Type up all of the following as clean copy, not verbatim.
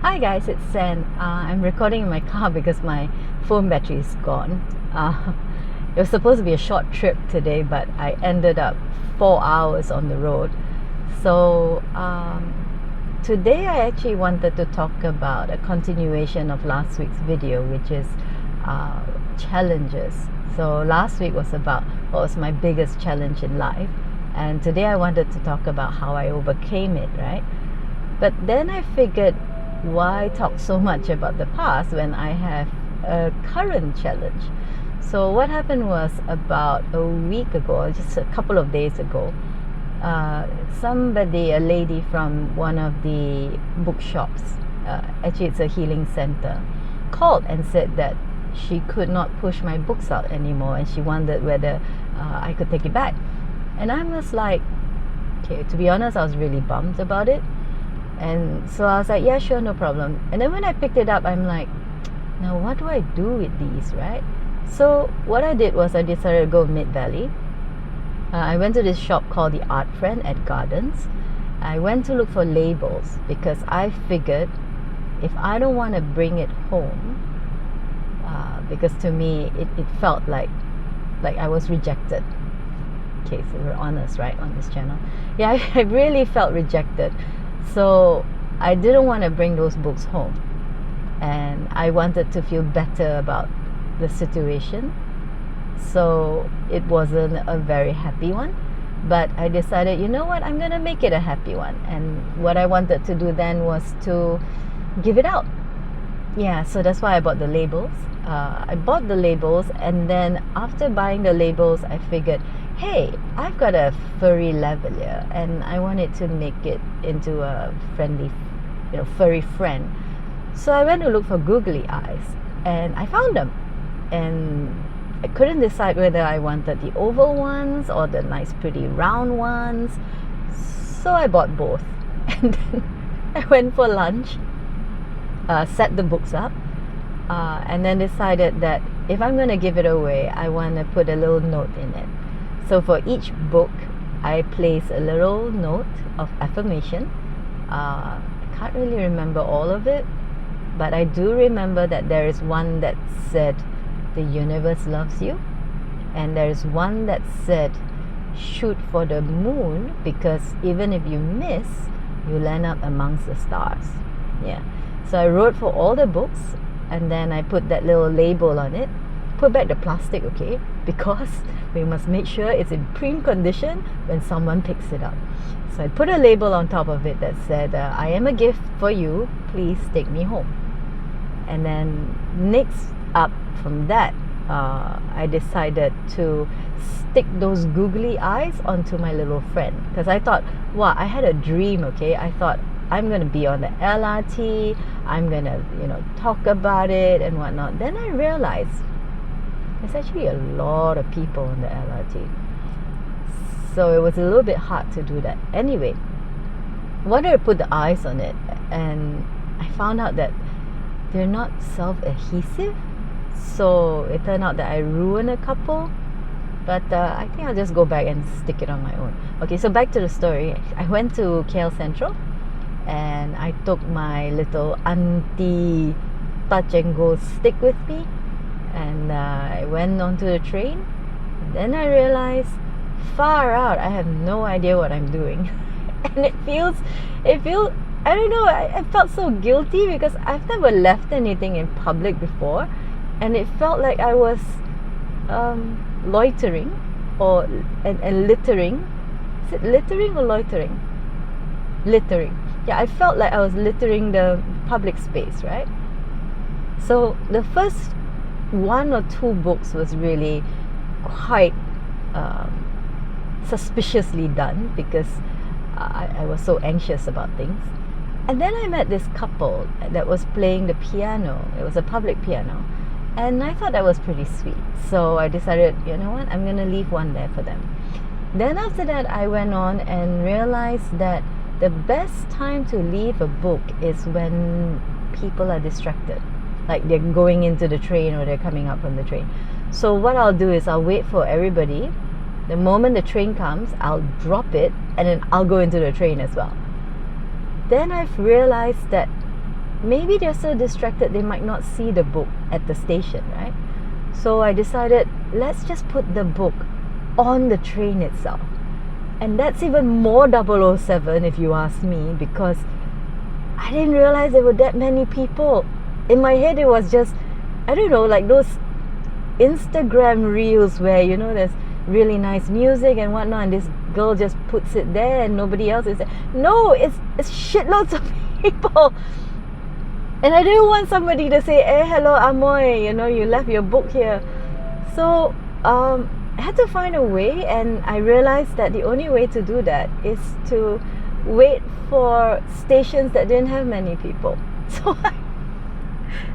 Hi guys, it's Sen. I'm recording in my car because my phone battery is gone. It was supposed to be a short trip today, but I ended up 4 hours on the road. So today I actually wanted to talk about a continuation of last week's video, which is challenges. So last week was about what was my biggest challenge in life, and today I wanted to talk about how I overcame it, right? But then I figured, why talk so much about the past when I have a current challenge? So what happened was, about a week ago, just a couple of days ago, a lady from one of the bookshops, actually it's a healing center, called and said that she could not push my books out anymore, and she wondered whether I could take it back. And I was like, okay, to be honest, I was really bummed about it. And so I was like, yeah, sure, no problem. And then when I picked it up, I'm like, now what do I do with these, right? So what I did was I decided to go Mid-Valley. I went to this shop called the Art Friend at Gardens. I went to look for labels because I figured if I don't want to bring it home, because to me it felt like I was rejected. Okay, so we're honest, right, on this channel. Yeah, I really felt rejected. So I didn't want to bring those books home, and I wanted to feel better about the situation. So it wasn't a very happy one, but I decided, you know what, I'm gonna make it a happy one. And what I wanted to do then was to give it out. Yeah, so that's why I bought the labels. I bought the labels, and then after buying the labels, I figured, hey, I've got a furry lavalier and I wanted to make it into a friendly, furry friend. So I went to look for googly eyes, and I found them. And I couldn't decide whether I wanted the oval ones or the nice pretty round ones. So I bought both. And then I went for lunch, set the books up, and then decided that if I'm going to give it away, I want to put a little note in it. So for each book, I place a little note of affirmation. I can't really remember all of it, but I do remember that there is one that said, the universe loves you. And there is one that said, shoot for the moon, because even if you miss, you land up amongst the stars. Yeah. So I wrote for all the books, and then I put that little label on it. Put back the plastic, okay? Because we must make sure it's in print condition when someone picks it up. So I put a label on top of it that said, I am a gift for you, please take me home. And then next up from that, I decided to stick those googly eyes onto my little friend, because I thought, wow, I had a dream, okay? I thought, I'm going to be on the LRT, I'm going to, talk about it and whatnot. Then I realized there's actually a lot of people on the LRT. So it was a little bit hard to do that. Anyway, I wanted to put the eyes on it, and I found out that they're not self-adhesive. So it turned out that I ruined a couple. But I think I'll just go back and stick it on my own. Okay, so back to the story. I went to KL Central, and I took my little auntie touch and go stick with me. And I went onto the train. Then I realized, far out, I have no idea what I'm doing. And it feels, I don't know, I felt so guilty because I've never left anything in public before. And it felt like I was loitering and littering. Is it littering or loitering? Littering. Yeah, I felt like I was littering the public space, right? So the first 1 or 2 books was really quite suspiciously done, because I was so anxious about things. And then I met this couple that was playing the piano. It was a public piano, and I thought that was pretty sweet. So I decided, you know what, I'm going to leave one there for them. Then after that, I went on and realized that the best time to leave a book is when people are distracted, like they're going into the train or they're coming out from the train. So what I'll do is I'll wait for everybody. The moment the train comes, I'll drop it, and then I'll go into the train as well. Then I've realized that maybe they're so distracted they might not see the book at the station, right? So I decided, let's just put the book on the train itself. And that's even more 007 if you ask me, because I didn't realize there were that many people. In my head it was just, I don't know, like those Instagram reels where, you know, there's really nice music and whatnot, and this girl just puts it there and nobody else is there. No, it's shitloads of people. And I didn't want somebody to say, hey, hello Amoy, you know, you left your book here. So I had to find a way, and I realized that the only way to do that is to wait for stations that didn't have many people. So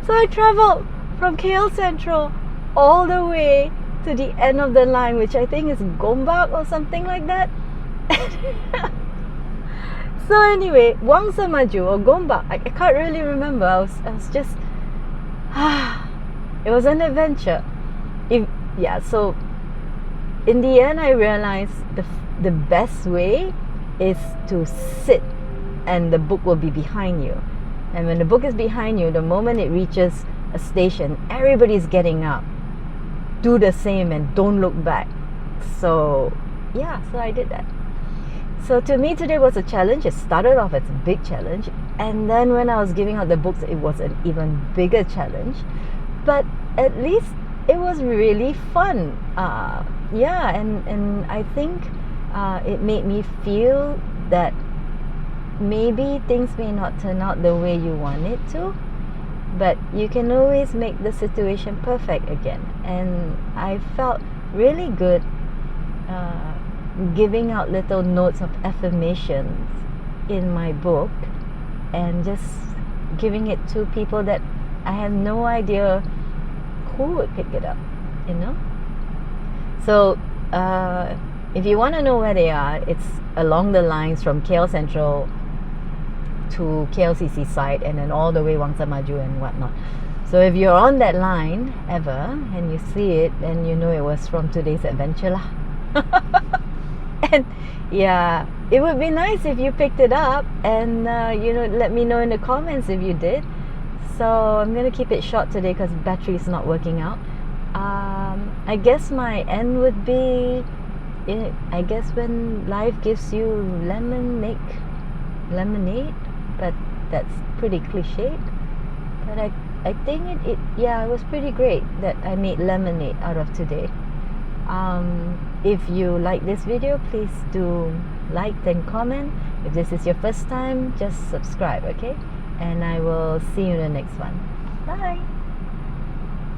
I traveled from KL Central all the way to the end of the line, which I think is Gombak or something like that. So anyway, Wangsa Maju or Gombak, I can't really remember. I was just it was an adventure. So in the end I realized the best way is to sit, and the book will be behind you. And when the book is behind you, the moment it reaches a station, everybody's getting up. Do the same and don't look back. So I did that. So to me today was a challenge. It started off as a big challenge, and then when I was giving out the books, it was an even bigger challenge. But at least it was really fun. And I think it made me feel that maybe things may not turn out the way you want it to, but you can always make the situation perfect again. And I felt really good giving out little notes of affirmations in my book, and just giving it to people that I have no idea who would pick it up, you know. So if you want to know where they are, it's along the lines from KL Central to KLCC side, and then all the way Wangsa Maju and whatnot. So if you're on that line ever and you see it, then you know it was from today's adventure lah. And yeah, it would be nice if you picked it up, and let me know in the comments if you did. So I'm gonna keep it short today because battery is not working out. I guess my end would be, I guess when life gives you lemon, make lemonade. But that's pretty cliched. But I think it was pretty great that I made lemonade out of today. If you like this video, please do like and comment. If this is your first time, just subscribe, okay? And I will see you in the next one. Bye!